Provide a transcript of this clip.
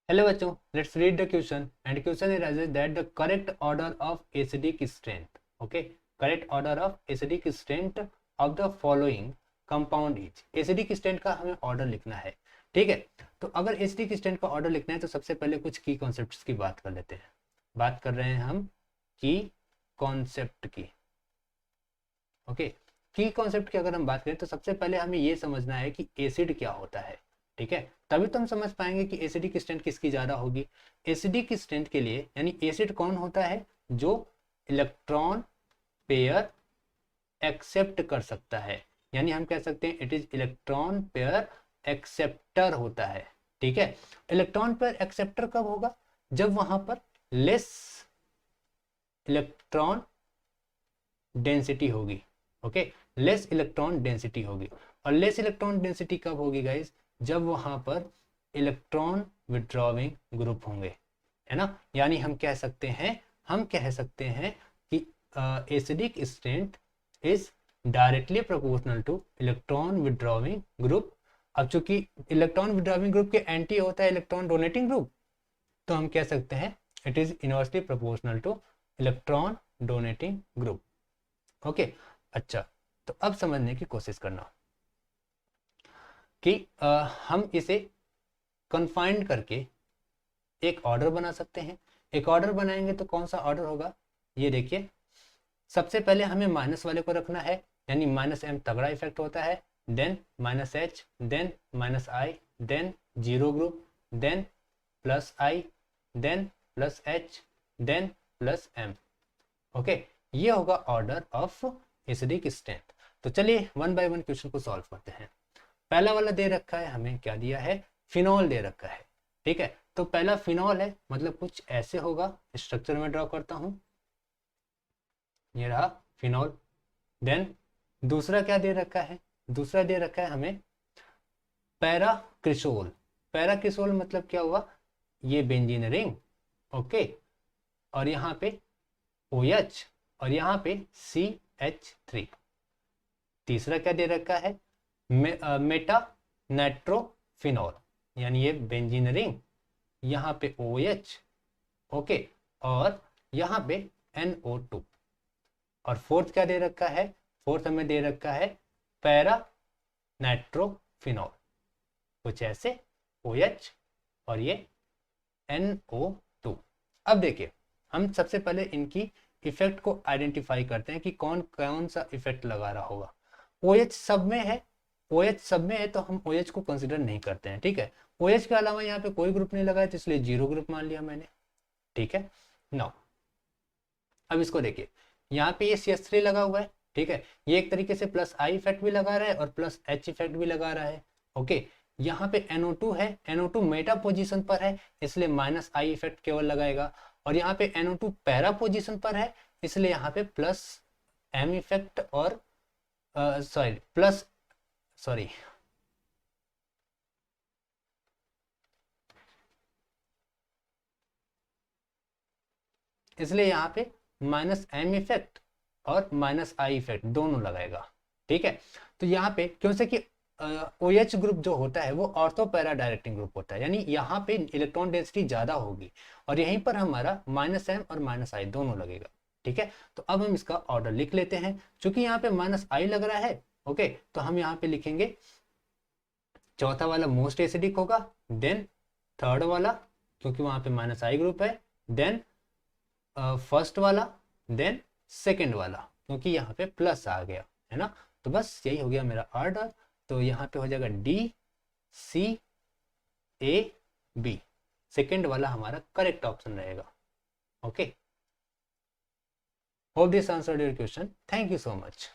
Hello बच्चों, let's read the question and question arises that the correct order of acidic strength, okay, correct order of acidic strength of the following compound is, acidic strength का हमें order लिखना है। ठीक है, तो अगर acidic strength का order लिखना है तो सबसे पहले कुछ की concepts की बात कर लेते हैं। बात कर रहे हैं हम की concept की, ओके। की कॉन्सेप्ट की अगर हम बात करें तो सबसे पहले हमें ये समझना है कि एसिड क्या होता है। ठीक है, तभी तो हम समझ पाएंगे कि एसिडिक स्ट्रेंथ किसकी ज्यादा होगी। एसिडिक स्ट्रेंथ के लिए यानी एसिड कौन होता है, जो इलेक्ट्रॉन पेयर एक्सेप्ट कर सकता है, यानी हम कह सकते हैं it is electron pair acceptor होता है। ठीक है, इलेक्ट्रॉन पेयर एक्सेप्टर कब होगा, जब वहां पर लेस इलेक्ट्रॉन डेंसिटी होगी। ओके, लेस इलेक्ट्रॉन डेंसिटी होगी। और लेस इलेक्ट्रॉन डेंसिटी कब होगी गाइस, जब वहां पर इलेक्ट्रॉन विड्रॉविंग ग्रुप होंगे, है ना। यानी हम कह सकते हैं कि acidic strength is directly proportional two electron withdrawing group. अब चूंकि इलेक्ट्रॉन विड्रॉविंग ग्रुप के एंटी होता है इलेक्ट्रॉन डोनेटिंग ग्रुप, तो हम कह सकते हैं it is inversely proportional two electron donating group. Okay, अच्छा, तो अब समझने की कोशिश करना कि हम इसे कन्फाइंड करके एक ऑर्डर बना सकते हैं। एक ऑर्डर बनाएंगे तो कौन सा ऑर्डर होगा, ये देखिए। सबसे पहले हमें माइनस वाले को रखना है, यानी -m तगड़ा इफेक्ट होता है, then -h, then -i, then zero group, then +i, then +h, then +m। Okay, ये होगा ऑर्डर ऑफ एसिडिक स्ट्रेंथ। तो चलिए वन बाय वन क्वेश्चन को सॉल्व करते हैं। पहला वाला दे रखा है, हमें क्या दिया है, फिनॉल दे रखा है। ठीक है, तो पहला फिनॉल है, मतलब कुछ ऐसे होगा। स्ट्रक्चर में ड्रॉ करता हूं, ये रहा फिनॉल। देन दूसरा क्या दे रखा है, दूसरा दे रखा है हमें पैराक्रिसोल। पैराक्रिसोल मतलब क्या हुआ, ये बेंजीन रिंग, ओके, और यहाँ पे OH और यहाँ पे CH3। तीसरा क्या दे रखा है, मेटा नाइट्रोफिनॉल, यानी ये बेंजीन रिंग, यहाँ पे OH, ओके, और यहाँ पे NO2। और फोर्थ क्या दे रखा है, फोर्थ हमें दे रखा है पैरा नाइट्रोफिनॉल, कुछ ऐसे OH और ये NO2। अब देखिए, हम सबसे पहले इनकी इफेक्ट को आइडेंटिफाई करते हैं कि कौन कौन सा इफेक्ट लगा रहा होगा। OH सब में है, OH सब में है तो हम OH को कंसिडर नहीं करते हैं। ठीक है, OH के अलावा यहाँ पे कोई ग्रुप नहीं लगा है, तो इसलिए जीरो ग्रुप मान लिया मैंने। ठीक है, नाउ अब इसको देखिए, यहाँ पे ये CH3 लगा हुआ है। ठीक है, ये एक तरीके से +I इफेक्ट भी लगा रहा है और +H इफेक्ट भी लगा रहा है। ओके, यहाँ पे NO2 है, NO2 मेटा पोजीशन पर है, इसलिए -I इफेक्ट केवल लगाएगा। और यहाँ पे NO2 पैरा पोजीशन पर है, इसलिए यहाँ पे +M इफेक्ट और सॉरी इसलिए यहाँ पे -M इफेक्ट और -I इफेक्ट दोनों लगाएगा। ठीक है, तो यहाँ पे क्यों से कि OH ग्रुप जो होता है वो ऑर्थो पैरा डायरेक्टिंग ग्रुप होता है, यानी यहाँ पे इलेक्ट्रॉन डेंसिटी ज्यादा होगी और यहीं पर हमारा -M और -I दोनों लगेगा। ठीक है, तो अब हम इसका ऑर्डर लिख लेते हैं। चूंकि यहाँ पे -I लग रहा है, ओके, तो हम यहाँ पे लिखेंगे चौथा वाला मोस्ट एसिडिक होगा, देन थर्ड वाला क्योंकि वहां पे -I ग्रुप है, देन फर्स्ट वाला, देन सेकेंड वाला क्योंकि यहाँ पे प्लस आ गया, है ना। तो बस यही हो गया मेरा ऑर्डर। तो यहाँ पे हो जाएगा DCAB, सेकेंड वाला हमारा करेक्ट ऑप्शन रहेगा। Okay, hope this answered your question, thank you so much.